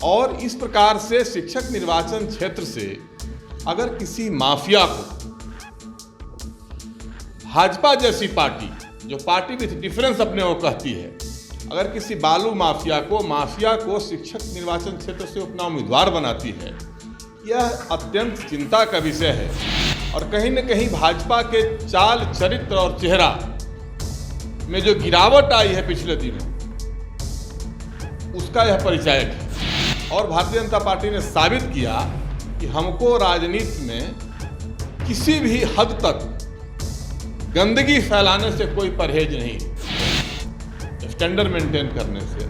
और इस प्रकार से शिक्षक निर्वाचन क्षेत्र से अगर किसी माफिया को भाजपा जैसी पार्टी, जो पार्टी विथ डिफरेंस अपने को कहती है, अगर किसी बालू माफिया को शिक्षक निर्वाचन क्षेत्र से अपना उम्मीदवार बनाती है, यह अत्यंत चिंता का विषय है। और कहीं न कहीं भाजपा के चाल, चरित्र और चेहरा में जो गिरावट आई है पिछले दिनों, उसका यह परिचायक है। और भारतीय जनता पार्टी ने साबित किया कि हमको राजनीति में किसी भी हद तक गंदगी फैलाने से कोई परहेज नहीं, स्टैंडर्ड मेंटेन करने से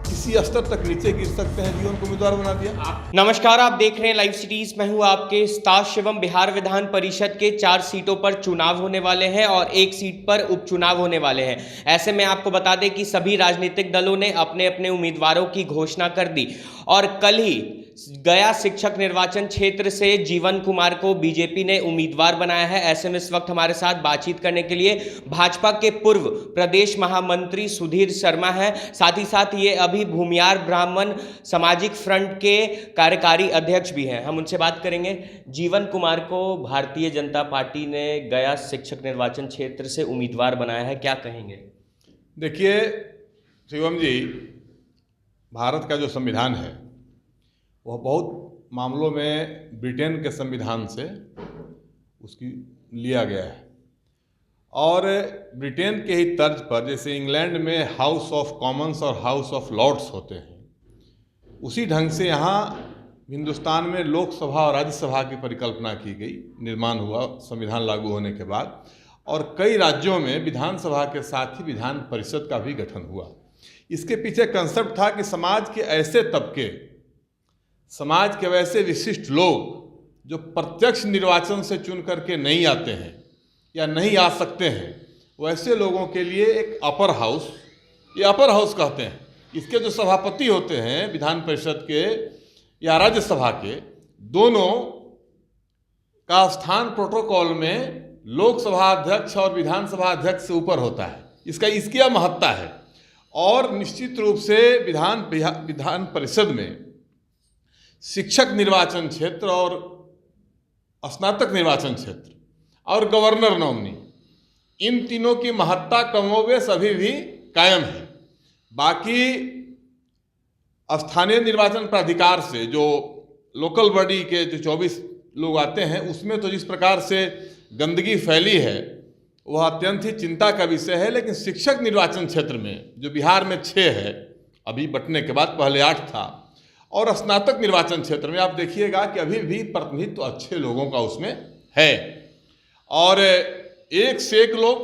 किसी स्तर तक नीचे गिर सकते हैं, जीवन को उम्मीदवार बना दिया। नमस्कार, आप देख रहे हैं लाइव सिटीज। मैं हूं आपके स्टार शिवम। बिहार विधान परिषद के 4 सीटों पर चुनाव होने वाले हैं और 1 सीट पर उपचुनाव होने वाले हैं। ऐसे में आपको बता दें कि सभी राजनीतिक दलों ने अपने अपने उम्मीदवारों की घोषणा कर दी और कल ही गया शिक्षक निर्वाचन क्षेत्र से जीवन कुमार को बीजेपी ने उम्मीदवार बनाया है। ऐसे में इस वक्त हमारे साथ बातचीत करने के लिए भाजपा के पूर्व प्रदेश महामंत्री सुधीर शर्मा हैं। साथ ही साथ ये अभी भूमियार ब्राह्मण सामाजिक फ्रंट के कार्यकारी अध्यक्ष भी हैं। हम उनसे बात करेंगे। जीवन कुमार को भारतीय जनता पार्टी ने गया शिक्षक निर्वाचन क्षेत्र से उम्मीदवार बनाया है, क्या कहेंगे? देखिए शिवम जी, भारत का जो संविधान है वह बहुत मामलों में ब्रिटेन के संविधान से उसकी लिया गया है। और ब्रिटेन के ही तर्ज पर, जैसे इंग्लैंड में हाउस ऑफ कॉमन्स और हाउस ऑफ लॉर्ड्स होते हैं, उसी ढंग से यहाँ हिंदुस्तान में लोकसभा और राज्यसभा की परिकल्पना की गई, निर्माण हुआ संविधान लागू होने के बाद। और कई राज्यों में विधानसभा के साथ ही विधान परिषद का भी गठन हुआ। इसके पीछे कंसेप्ट था कि समाज के ऐसे तबके, समाज के वैसे विशिष्ट लोग जो प्रत्यक्ष निर्वाचन से चुन करके नहीं आते हैं या नहीं आ सकते हैं, वैसे लोगों के लिए एक अपर हाउस, ये अपर हाउस कहते हैं, इसके जो सभापति होते हैं विधान परिषद के या राज्यसभा के, दोनों का स्थान प्रोटोकॉल में लोकसभा अध्यक्ष और विधानसभा अध्यक्ष से ऊपर होता है। इसकी यह महत्ता है। और निश्चित रूप से विधान परिषद में शिक्षक निर्वाचन क्षेत्र और स्नातक निर्वाचन क्षेत्र और गवर्नर नॉमिनी, इन तीनों की महत्ता कमोबेश अभी भी कायम है। बाकी स्थानीय निर्वाचन प्राधिकार से जो लोकल बॉडी के जो 24 लोग आते हैं, उसमें तो जिस प्रकार से गंदगी फैली है वह अत्यंत ही चिंता का विषय है। लेकिन शिक्षक निर्वाचन क्षेत्र में जो बिहार में 6 है, अभी बंटने के बाद पहले 8 था, और स्नातक निर्वाचन क्षेत्र में आप देखिएगा कि अभी भी प्रतिनिधित्व तो अच्छे लोगों का उसमें है। और एक से एक लोग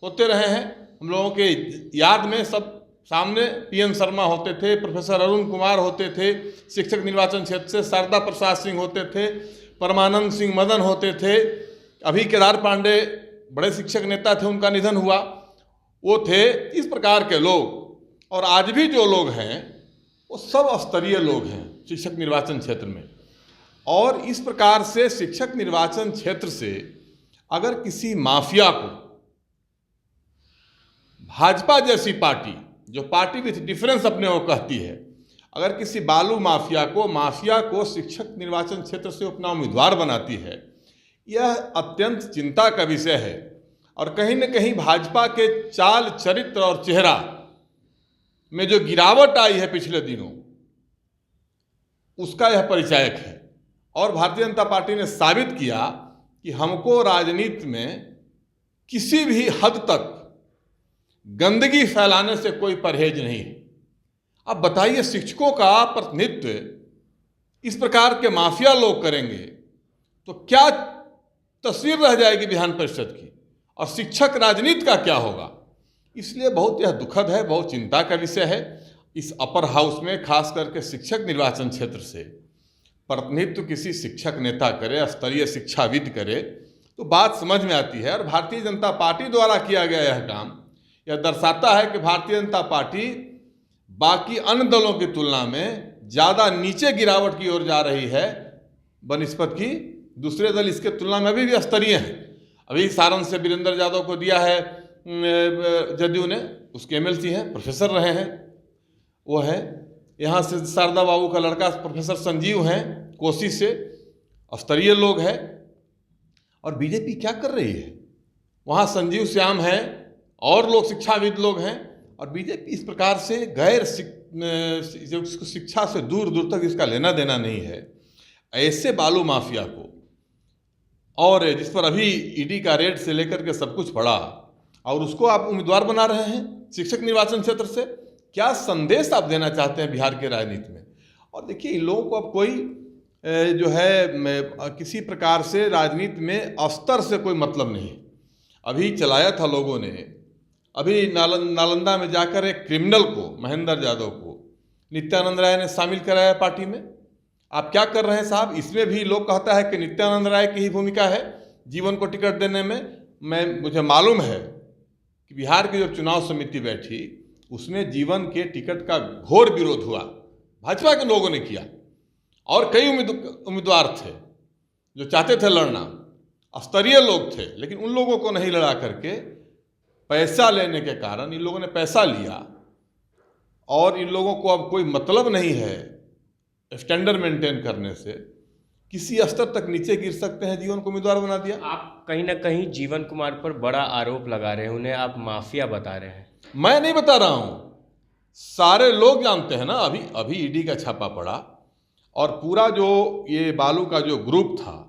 होते रहे हैं। हम लोगों के याद में सब सामने पीएन शर्मा होते थे, प्रोफेसर अरुण कुमार होते थे, शिक्षक निर्वाचन क्षेत्र से शारदा प्रसाद सिंह होते थे, परमानंद सिंह मदन होते थे, अभी केदार पांडे बड़े शिक्षक नेता थे, उनका निधन हुआ, वो थे। इस प्रकार के लोग और आज भी जो लोग हैं वो सब स्तरीय लोग हैं शिक्षक निर्वाचन क्षेत्र में। और इस प्रकार से शिक्षक निर्वाचन क्षेत्र से अगर किसी माफिया को भाजपा जैसी पार्टी, जो पार्टी विथ डिफरेंस अपने को कहती है, अगर किसी बालू माफिया को शिक्षक निर्वाचन क्षेत्र से अपना उम्मीदवार बनाती है, यह अत्यंत चिंता का विषय है। और कहीं न कहीं भाजपा के चाल, चरित्र और चेहरा में जो गिरावट आई है पिछले दिनों, उसका यह परिचायक है। और भारतीय जनता पार्टी ने साबित किया कि हमको राजनीति में किसी भी हद तक गंदगी फैलाने से कोई परहेज नहीं है। अब बताइए, शिक्षकों का प्रतिनिधित्व इस प्रकार के माफिया लोग करेंगे तो क्या तस्वीर रह जाएगी विधान परिषद की, और शिक्षक राजनीति का क्या होगा? इसलिए बहुत यह दुखद है, बहुत चिंता का विषय है। इस अपर हाउस में खास करके शिक्षक निर्वाचन क्षेत्र से प्रतिनिधित्व किसी शिक्षक नेता करे, स्तरीय शिक्षाविद करे, तो बात समझ में आती है। और भारतीय जनता पार्टी द्वारा किया गया यह काम यह दर्शाता है कि भारतीय जनता पार्टी बाकी अन्य दलों की तुलना में ज़्यादा नीचे गिरावट की ओर जा रही है बनिस्बत की दूसरे दल इसके तुलना में भी स्तरीय हैं। अभी सारण से वीरेंद्र यादव को दिया है जदयू ने, उसके एमएलसी हैं, प्रोफेसर रहे हैं, वो है। यहाँ से शारदा बाबू का लड़का प्रोफेसर संजीव हैं कोसी से, स्तरीय लोग हैं। और बीजेपी क्या कर रही है? वहाँ संजीव श्याम हैं और लोग शिक्षाविद लोग हैं, और बीजेपी इस प्रकार से जो शिक्षा से दूर दूर तक इसका लेना देना नहीं है, ऐसे बालू माफिया को, और जिस पर अभी ईडी का रेड से लेकर के सब कुछ पड़ा, और उसको आप उम्मीदवार बना रहे हैं शिक्षक निर्वाचन क्षेत्र से। क्या संदेश आप देना चाहते हैं बिहार के राजनीति में? और देखिए, इन लोगों को अब कोई जो है किसी प्रकार से राजनीति में अस्तर से कोई मतलब नहीं। अभी चलाया था लोगों ने, अभी नालंदा में जाकर एक क्रिमिनल को, महेंद्र यादव को, नित्यानंद राय ने शामिल कराया पार्टी में। आप क्या कर रहे हैं साहब? इसमें भी लोग कहता है कि नित्यानंद राय की ही भूमिका है जीवन को टिकट देने में। मुझे मालूम है कि बिहार की जो चुनाव समिति बैठी, उसमें जीवन के टिकट का घोर विरोध हुआ, भाजपा के लोगों ने किया, और कई उम्मीदवार थे जो चाहते थे लड़ना, स्तरीय लोग थे, लेकिन उन लोगों को नहीं लड़ा करके पैसा लेने के कारण इन लोगों ने पैसा लिया, और इन लोगों को अब कोई मतलब नहीं है स्टैंडर्ड मेंटेन करने से, किसी स्तर तक नीचे गिर सकते हैं, जीवन को उम्मीदवार बना दिया। आप कहीं ना कहीं जीवन कुमार पर बड़ा आरोप लगा रहे हैं, उन्हें आप माफिया बता रहे हैं। मैं नहीं बता रहा हूं, सारे लोग जानते हैं ना। अभी ईडी का छापा पड़ा, और पूरा जो ये बालू का जो ग्रुप था,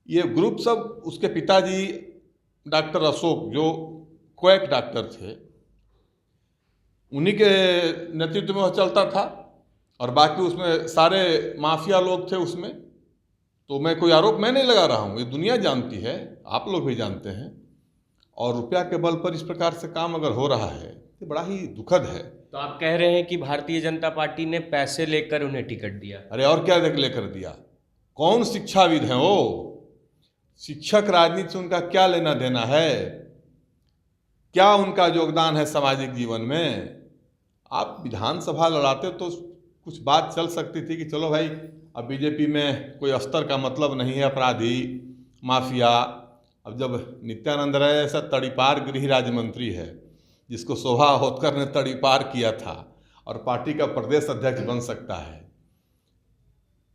ये ग्रुप सब उसके पिताजी डॉक्टर अशोक, जो क्वैक डॉक्टर थे, उन्हीं के नेतृत्व में वह चलता था, और बाकी उसमें सारे माफिया लोग थे उसमें। तो मैं कोई आरोप मैं नहीं लगा रहा हूँ, ये दुनिया जानती है, आप लोग भी जानते हैं। और रुपया के बल पर इस प्रकार से काम अगर हो रहा है तो बड़ा ही दुखद है। तो आप कह रहे हैं कि भारतीय जनता पार्टी ने पैसे लेकर उन्हें टिकट दिया? अरे और क्या लेकर दिया? कौन शिक्षाविद हैं वो? शिक्षक राजनीति से उनका क्या लेना देना है? क्या उनका योगदान है सामाजिक जीवन में? आप विधानसभा लड़ाते तो कुछ बात चल सकती थी कि चलो भाई, अब बीजेपी में कोई स्तर का मतलब नहीं है, अपराधी माफिया। अब जब नित्यानंद राय ऐसा तड़ीपार गृह राज्य मंत्री है, जिसको शोभा होतकर ने तड़ीपार किया था, और पार्टी का प्रदेश अध्यक्ष बन सकता है,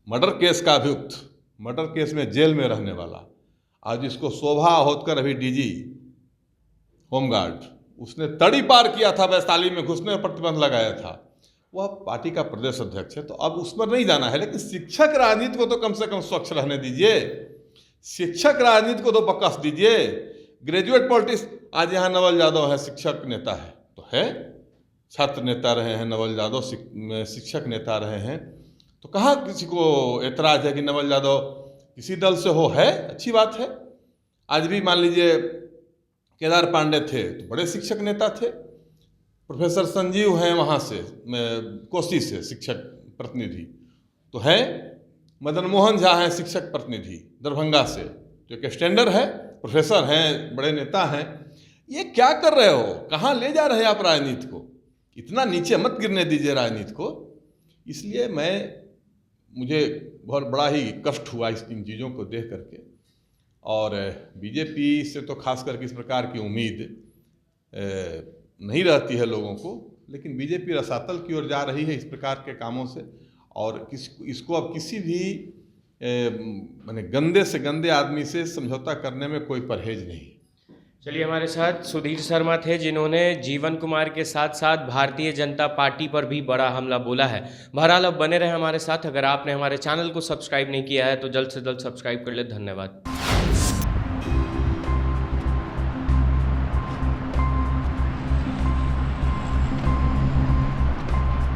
मर्डर केस का अभियुक्त, मर्डर केस में जेल में रहने वाला, आज जिसको शोभा होतकर अभी डीजी होमगार्ड, उसने तड़ीपार किया था, वैशाली में घुसने पर प्रतिबंध लगाया था, वह पार्टी का प्रदेश अध्यक्ष है। तो अब उस पर नहीं जाना है, लेकिन शिक्षक राजनीति को तो कम से कम स्वच्छ रहने दीजिए, शिक्षक राजनीति को तो बकस दीजिए। ग्रेजुएट पॉलिटिक्स, आज यहाँ नवल यादव है, शिक्षक नेता है, तो है, छात्र नेता रहे हैं नवल यादव, शिक्षक नेता रहे हैं, तो कहाँ किसी को एतराज है कि नवल यादव किसी दल से हो? है, अच्छी बात है। आज भी मान लीजिए केदार पांडे थे, तो बड़े शिक्षक नेता थे। प्रोफेसर संजीव हैं वहाँ से, कोसी से शिक्षक प्रतिनिधि, तो हैं। मदन मोहन झा हैं शिक्षक प्रतिनिधि दरभंगा से, जो कि स्टैंडर्ड है, प्रोफेसर हैं, बड़े नेता हैं। ये क्या कर रहे हो? कहाँ ले जा रहे हैं आप राजनीति को? इतना नीचे मत गिरने दीजिए राजनीति को। इसलिए मुझे बहुत बड़ा ही कष्ट हुआ इन चीज़ों को देख करके, और बीजेपी से तो खास करके इस प्रकार की उम्मीद नहीं रहती है लोगों को, लेकिन बीजेपी रसातल की ओर जा रही है इस प्रकार के कामों से, और इसको अब किसी भी माने गंदे से गंदे आदमी से समझौता करने में कोई परहेज नहीं। चलिए, हमारे साथ सुधीर शर्मा थे, जिन्होंने जीवन कुमार के साथ साथ भारतीय जनता पार्टी पर भी बड़ा हमला बोला है। बहरहाल अब बने रहे हमारे साथ। अगर आपने हमारे चैनल को सब्सक्राइब नहीं किया है तो जल्द से जल्द सब्सक्राइब कर ले। धन्यवाद।